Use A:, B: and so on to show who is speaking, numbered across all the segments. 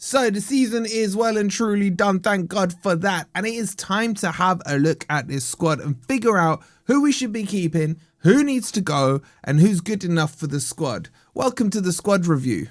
A: So the season is well and truly done, thank God for that. And it is time to have a look at this squad and figure out who we should be keeping, who needs to go, and who's good enough for the squad. Welcome to the squad review.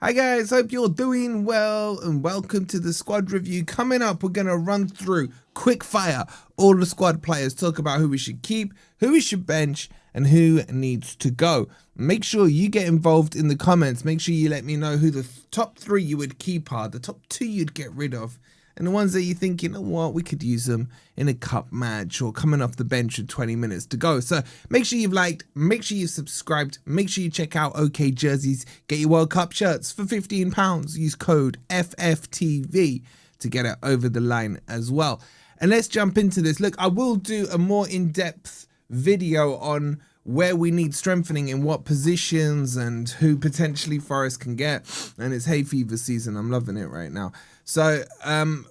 A: Hi guys, hope you're doing well and welcome to the squad review. Coming up, we're going to run through quick fire all the squad players, talk about who we should keep, who we should bench, and who needs to go. Make sure you get involved in the comments. Make sure you let me know who the top 3 you would keep are, the top 2 you'd get rid of, and the ones that you think, you know what, we could use them in a cup match or coming off the bench with 20 minutes to go. So make sure you've liked, make sure you've subscribed, make sure you check out OK Jerseys, get your World Cup shirts for £15. Use code FFTV to get it over the line as well. And let's jump into this. Look, I will do a more in-depth video on where we need strengthening in what positions and who potentially Forest can get. And it's hay fever season. I'm loving it right now. So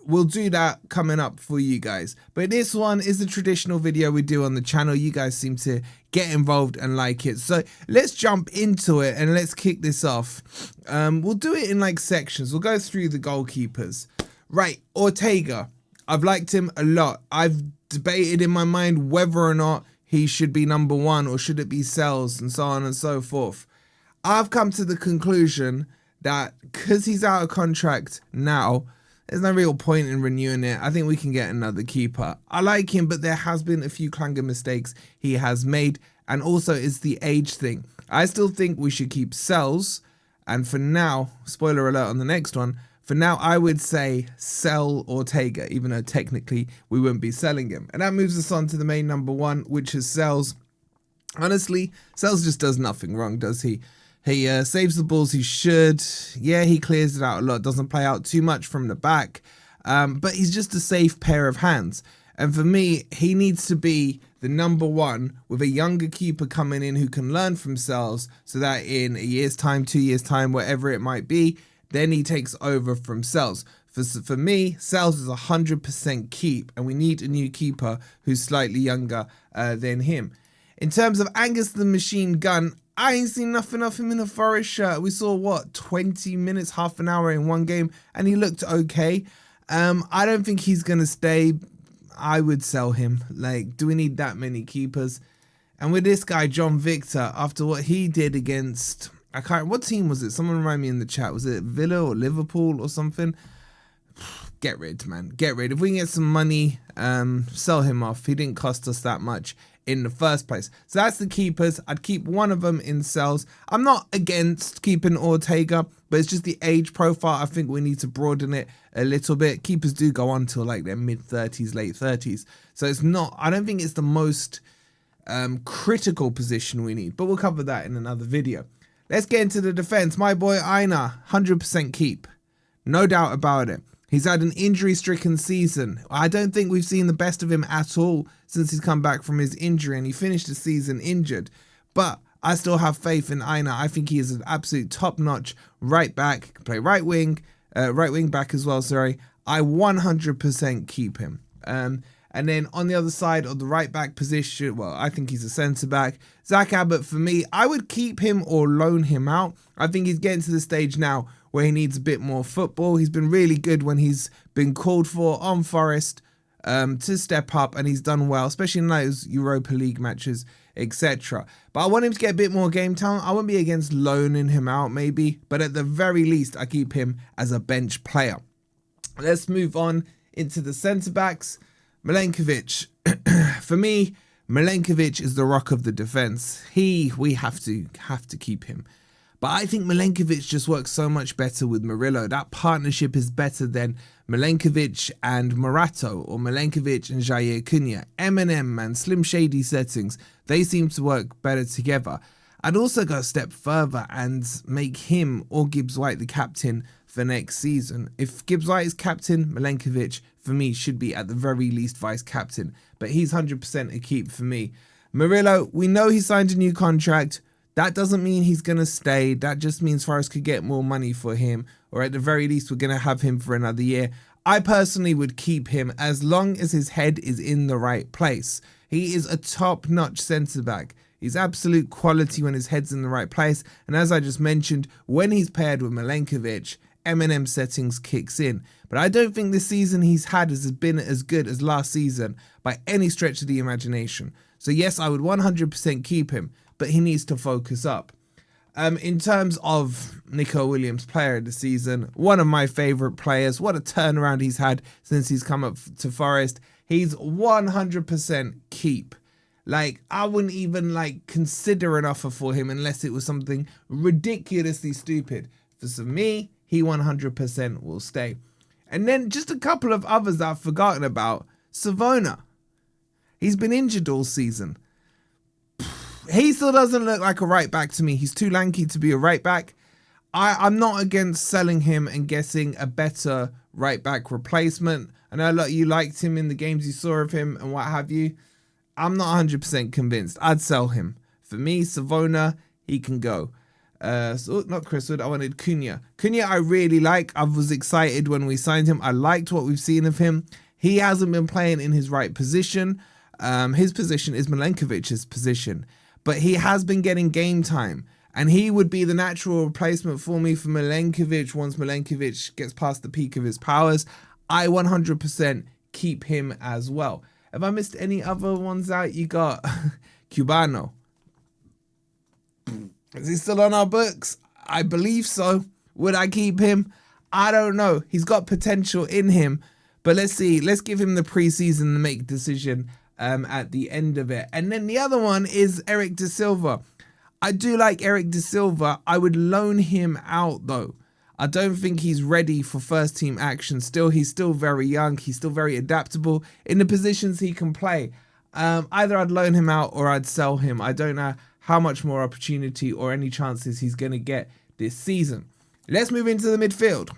A: we'll do that coming up for you guys. But this one is the traditional video we do on the channel. You guys seem to get involved and like it. So let's jump into it and let's kick this off. We'll do it in like sections. We'll go through the goalkeepers. Right, Ortega. I've liked him a lot. I've debated in my mind whether or not he should be number 1 or should it be Sells and so on and so forth. I've come to the conclusion that because he's out of contract now, there's no real point in renewing it. I think we can get another keeper. I like him, but there has been a few clanger mistakes he has made, and also it's the age thing. I still think we should keep Sells, and for now, spoiler alert on the next one, for now I would say sell Ortega, even though technically we wouldn't be selling him. And that moves us on to the main number 1, which is Sells. Honestly, Sells just does nothing wrong, does he? He saves the balls he should. Yeah, he clears it out a lot. Doesn't play out too much from the back. But he's just a safe pair of hands. And for me, he needs to be the number 1 with a younger keeper coming in who can learn from Sells so that in a year's time, 2 years' time, whatever it might be, then he takes over from Sells. For me, Sells is 100% keep. And we need a new keeper who's slightly younger than him. In terms of Angus the Machine Gun, I ain't seen nothing of him in a Forest shirt. We saw, what, 20 minutes, half an hour in one game, and he looked okay. I don't think he's going to stay. I would sell him. Like, do we need that many keepers? And with this guy, John Victor, after what he did against, I can't, what team was it? Someone remind me in the chat. Was it Villa or Liverpool or something? Get rid, man. Get rid. If we can get some money, sell him off. He didn't cost us that much in the first place. So that's the keepers. I'd keep one of them in Sells. I'm not against keeping Ortega, but it's just the age profile. I think we need to broaden it a little bit. Keepers do go on till like their mid-30s, late 30s. So it's not, I don't think it's the most critical position we need, but we'll cover that in another video. Let's get into the defense. My boy Aina, 100% keep. No doubt about it. He's had an injury-stricken season. I don't think we've seen the best of him at all since he's come back from his injury, and he finished the season injured. But I still have faith in Aina. I think he is an absolute top-notch right back. Can play right wing back as well, sorry. I 100% keep him. And then on the other side of the right back position, well, I think he's a centre-back. Zach Abbott, for me, I would keep him or loan him out. I think he's getting to the stage now where he needs a bit more football. He's been really good when he's been called for on Forest to step up, and he's done well, especially in those Europa League matches, etc. But I want him to get a bit more game time. I won't be against loaning him out maybe, but at the very least, I keep him as a bench player. Let's move on into the centre-backs. Milenkovic. For me, Milenkovic is the rock of the defence. We have to keep him. But I think Milenkovic just works so much better with Murillo. That partnership is better than Milenkovic and Morato or Milenkovic and Jair Cunha. Eminem and Slim Shady settings, they seem to work better together. I'd also go a step further and make him or Gibbs-White the captain for next season. If Gibbs-White is captain, Milenkovic, for me, should be at the very least vice-captain. But he's 100% a keep for me. Murillo, we know he signed a new contract. That doesn't mean he's going to stay. That just means Forest could get more money for him. Or at the very least, we're going to have him for another year. I personally would keep him as long as his head is in the right place. He is a top-notch centre-back. He's absolute quality when his head's in the right place. And as I just mentioned, when he's paired with Milenkovic, Eminem settings kicks in. But I don't think this season he's had has been as good as last season by any stretch of the imagination. So yes, I would 100% keep him, but he needs to focus up. In terms of Nico Williams, player of the season, one of my favourite players. What a turnaround he's had since he's come up to Forest. He's 100% keep. Like, I wouldn't even consider an offer for him unless it was something ridiculously stupid. For me, he 100% will stay. And then just a couple of others that I've forgotten about. Savona. He's been injured all season. He still doesn't look like a right back to me. He's too lanky to be a right back. I'm not against selling him and getting a better right back replacement. I know a lot of you liked him in the games you saw of him and what have you. I'm not 100% convinced. I'd sell him. For me, Savona, he can go. Not Chris Wood, I wanted Cunha. Cunha I really like. I was excited when we signed him. I liked what we've seen of him. He hasn't been playing in his right position. His position is Milenkovic's position. But he has been getting game time. And he would be the natural replacement for me for Milenkovic once Milenkovic gets past the peak of his powers. I 100% keep him as well. Have I missed any other ones out? You got Cubano. Is he still on our books? I believe so. Would I keep him? I don't know. He's got potential in him. But let's see. Let's give him the preseason to make a decision at the end of it. And then the other one is Eric Da Silva. I do like Eric Da Silva. I would loan him out though. I don't think he's ready for first team action still. He's still very young. He's still very adaptable in the positions he can play. Either I'd loan him out or I'd sell him. I don't know how much more opportunity or any chances he's going to get this season. Let's move into the midfield.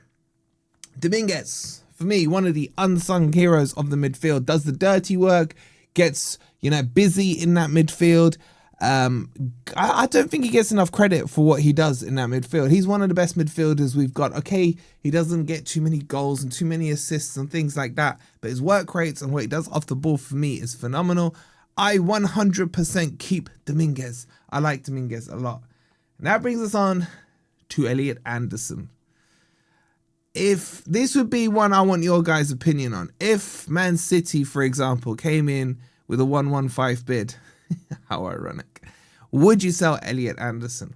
A: Dominguez, for me, one of the unsung heroes of the midfield, does the dirty work, gets, busy in that midfield. I don't think he gets enough credit for what he does in that midfield. He's one of the best midfielders we've got. Okay, he doesn't get too many goals and too many assists and things like that, but his work rates and what he does off the ball for me is phenomenal. I 100% keep Dominguez. I like Dominguez a lot. And that brings us on to Elliot Anderson. If this would be one I want your guys' opinion on. If Man City, for example, came in with a 115 bid, how ironic, would you sell Elliot Anderson?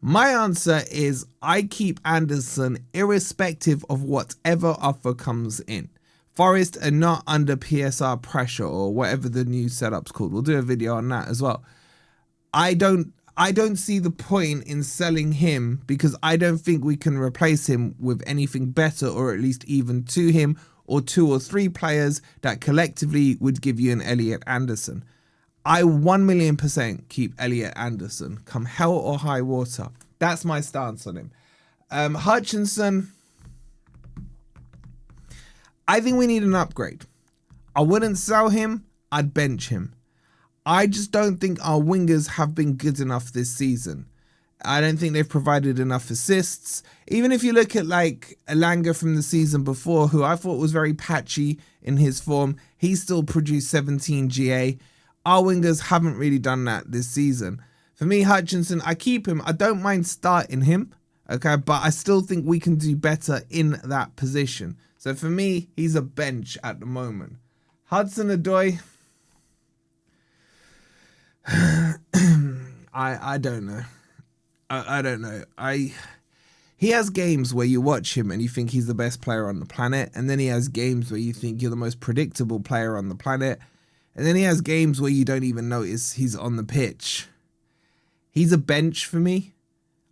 A: My answer is I keep Anderson irrespective of whatever offer comes in. Forest are not under PSR pressure or whatever the new setup's called. We'll do a video on that as well. I don't see the point in selling him because I don't think we can replace him with anything better or at least even to him or 2 or 3 players that collectively would give you an Elliot Anderson. I 1,000,000% keep Elliot Anderson come hell or high water. That's my stance on him. Hutchinson, I think we need an upgrade. I wouldn't sell him. I'd bench him. I just don't think our wingers have been good enough this season. I don't think they've provided enough assists. Even if you look at Elanga from the season before, who I thought was very patchy in his form, he still produced 17 GA. Our wingers haven't really done that this season. For me, Hutchinson, I keep him. I don't mind starting him, okay, but I still think we can do better in that position. So for me, he's a bench at the moment. Hudson-Odoi, I don't know. I don't know. He has games where you watch him and you think he's the best player on the planet, and then he has games where you think you're the most predictable player on the planet, and then he has games where you don't even notice he's on the pitch. He's a bench for me.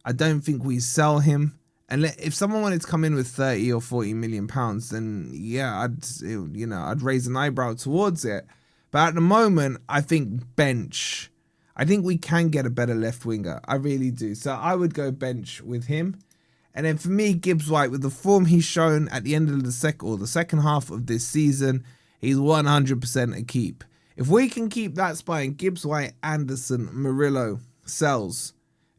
A: I don't think we sell him. And if someone wanted to come in with 30 or 40 million pounds, then yeah, I'd raise an eyebrow towards it. But at the moment, I think bench. I think we can get a better left winger. I really do. So I would go bench with him. And then for me, Gibbs-White, with the form he's shown at the end of the second half of this season, he's 100% a keep. If we can keep that spine, Gibbs-White, Anderson, Murillo, Sells,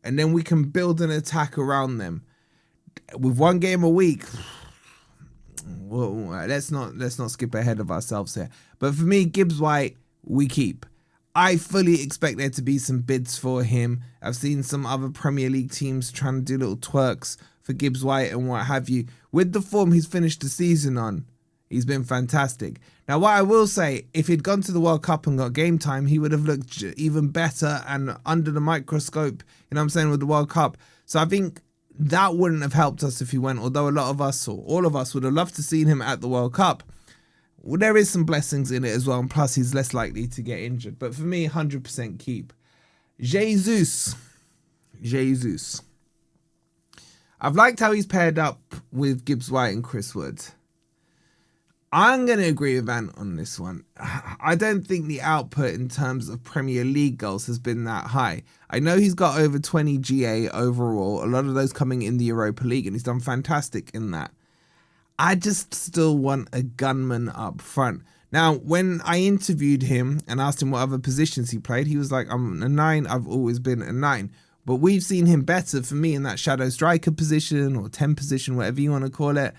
A: and then we can build an attack around them with 1 game a week. Well, let's not skip ahead of ourselves here. But for me, Gibbs-White, we keep. I fully expect there to be some bids for him. I've seen some other Premier League teams trying to do little twerks for Gibbs-White and what have you. With the form he's finished the season on, he's been fantastic. Now, what I will say, if he'd gone to the World Cup and got game time, he would have looked even better and under the microscope, you know what I'm saying, with the World Cup. So I think that wouldn't have helped us if he went, although a lot of us, or all of us, would have loved to seen him at the World Cup. Well, there is some blessings in it as well, and plus he's less likely to get injured. But for me, 100% keep. Jesus. I've liked how he's paired up with Gibbs-White and Chris Wood. I'm going to agree with Ant on this one. I don't think the output in terms of Premier League goals has been that high. I know he's got over 20 GA overall, a lot of those coming in the Europa League, and he's done fantastic in that. I just still want a gunman up front. Now, when I interviewed him and asked him what other positions he played, he was like, I'm a 9, I've always been a 9. But we've seen him better for me in that shadow striker position or 10 position, whatever you want to call it.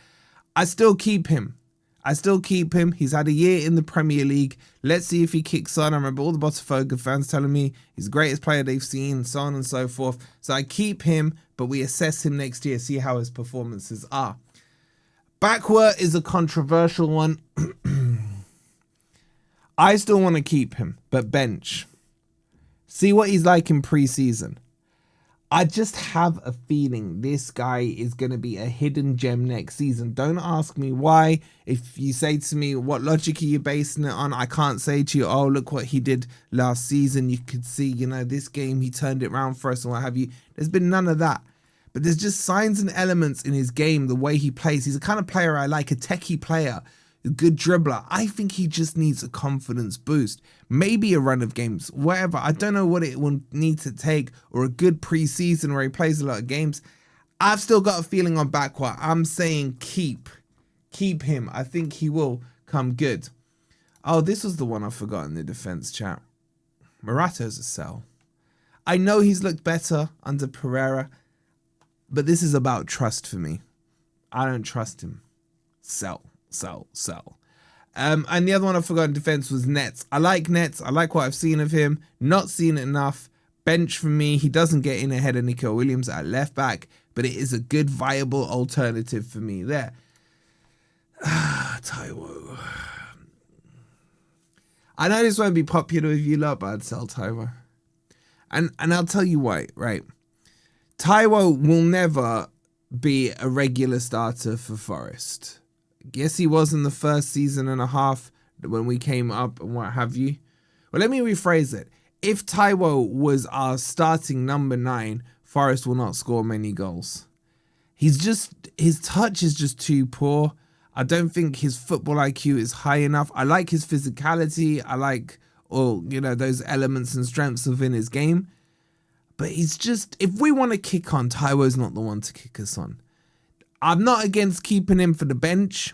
A: I still keep him. He's had a year in the Premier League. Let's see if he kicks on. I remember all the Botafogo fans telling me he's the greatest player they've seen, so on and so forth. So I keep him, but we assess him next year, see how his performances are. Bakwa is a controversial one. I still want to keep him, but bench. See what he's like in pre-season. I just have a feeling this guy is going to be a hidden gem next season. Don't ask me why. If you say to me, what logic are you basing it on? I can't say to you, oh, look what he did last season. You could see, you know, this game, he turned it around for us and what have you. There's been none of that. But there's just signs and elements in his game, the way he plays. He's the kind of player I like, a techie player, a good dribbler. I think he just needs a confidence boost. Maybe a run of games, whatever. I don't know what it will need to take, or a good pre-season where he plays a lot of games. I've still got a feeling on Bakwa. I'm saying keep him. I think he will come good. Oh, this was the one I forgot in the defense chat. Morata's a sell. I know he's looked better under Pereira, but this is about trust for me. I don't trust him. Sell. And the other one I forgot in defense was Nets. I like Nets. I like what I've seen of him. Not seen it enough. Bench for me. He doesn't get in ahead of Nico Williams at left back, but it is a good, viable alternative for me there. Taiwo. I know this won't be popular with you lot, but I'd sell Taiwo. And I'll tell you why, right? Taiwo will never be a regular starter for Forest. Yes, he was in the first season and a half when we came up and what have you. Well, let me rephrase it. If Taiwo was our starting number 9, Forest will not score many goals. His touch is just too poor. I don't think his football IQ is high enough. I like his physicality. I like all, you know, those elements and strengths within his game. But he's just, if we want to kick on, Taiwo's not the one to kick us on. I'm not against keeping him for the bench,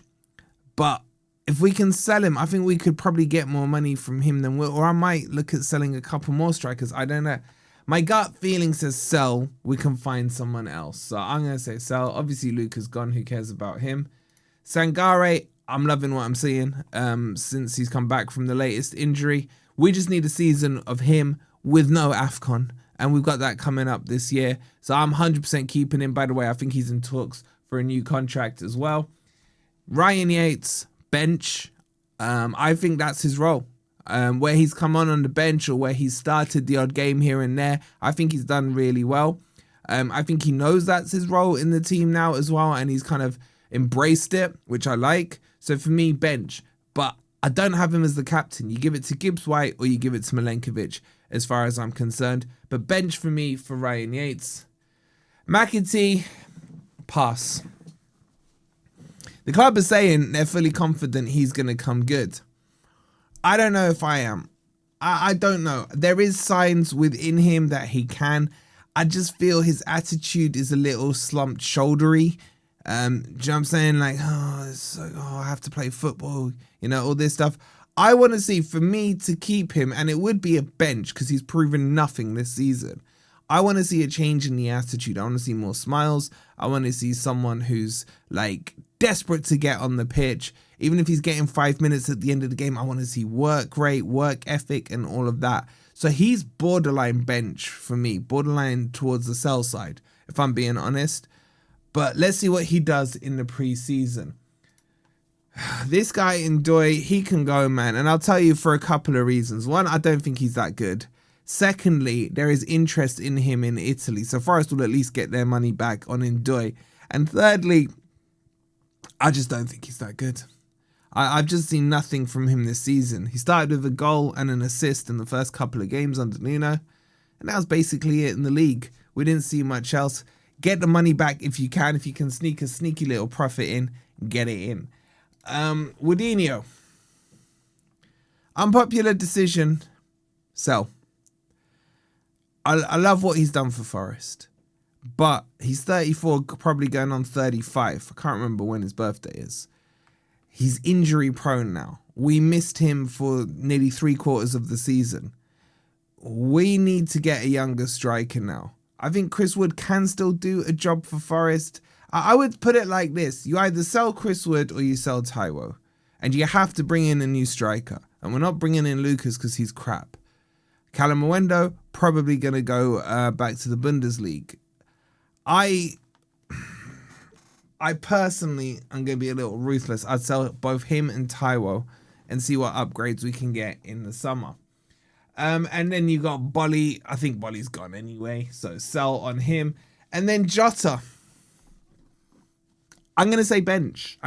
A: but if we can sell him, I think we could probably get more money from him than or I might look at selling a couple more strikers. I don't know. My gut feeling says sell. We can find someone else. So I'm going to say sell. Obviously, Luca's gone. Who cares about him? Sangare, I'm loving what I'm seeing since he's come back from the latest injury. We just need a season of him with no AFCON. And we've got that coming up this year. So I'm 100% keeping him. By the way, I think he's in talks for a new contract as well. Ryan Yates, bench. I think that's his role. Where he's come on the bench or where he's started the odd game here and there, I think he's done really well. I think he knows that's his role in the team now as well, and he's kind of embraced it, which I like. So for me, bench. But I don't have him as the captain. You give it to Gibbs-White or you give it to Milenkovic as far as I'm concerned. But bench for me for Ryan Yates. McAtee, pass. The club is saying they're fully confident he's going to come good. I don't know if I am. I don't know. There is signs within him that he can. I just feel his attitude is a little slumped shouldery. Do you know what I'm saying? Like, I have to play football, you know, all this stuff. I want to see, for me to keep him, and it would be a bench because he's proven nothing this season. I want to see a change in the attitude. I want to see more smiles. I want to see someone who's like desperate to get on the pitch. Even if he's getting 5 minutes at the end of the game, I want to see work rate, work ethic, and all of that. So he's borderline bench for me, borderline towards the sell side, if I'm being honest. But let's see what he does in the preseason. This guy Ndoye, he can go, man. And I'll tell you for a couple of reasons. One, I don't think he's that good. Secondly, there is interest in him in Italy. So Forest will at least get their money back on Ndoye. And thirdly, I just don't think he's that good. I've just seen nothing from him this season. He started with a goal and an assist in the first couple of games under Nuno. And that was basically it in the league. We didn't see much else. Get the money back if you can. If you can sneak a sneaky little profit in, get it in. Woodinho. Unpopular decision. Sell. I love what he's done for Forest. But he's 34, probably going on 35. I can't remember when his birthday is. He's injury prone now. We missed him for nearly 3/4 of the season. We need to get a younger striker now. I think Chris Wood can still do a job for Forest. I would put it like this. You either sell Chris Wood or you sell Taiwo. And you have to bring in a new striker. And we're not bringing in Lucas because he's crap. Callum Hudson-Odoi probably going to go back to the Bundesliga. I personally am going to be a little ruthless. I'd sell both him and Taiwo and see what upgrades we can get in the summer. And then you got Bolly. I think Bolly's gone anyway, so sell on him. And then Jota. I'm going to say bench.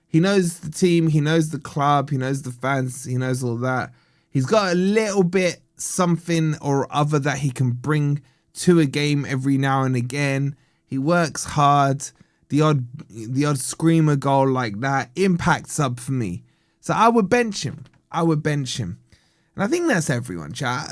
A: He knows the team. He knows the club. He knows the fans. He knows all that. He's got a little bit something or other that he can bring to a game every now and again. He works hard. The odd screamer goal like that. Impact sub for me. So I would bench him. And I think that's everyone, chat.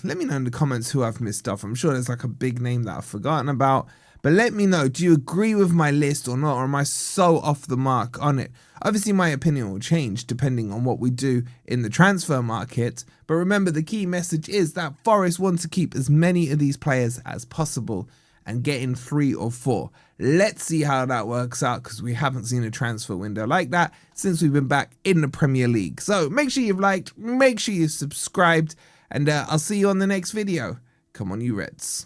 A: Let me know in the comments who I've missed off. I'm sure there's like a big name that I've forgotten about. But let me know, do you agree with my list or not? Or am I so off the mark on it? Obviously, my opinion will change depending on what we do in the transfer market. But remember, the key message is that Forest want to keep as many of these players as possible and get in 3 or 4. Let's see how that works out, because we haven't seen a transfer window like that since we've been back in the Premier League. So make sure you've liked, make sure you've subscribed, and I'll see you on the next video. Come on, you Reds.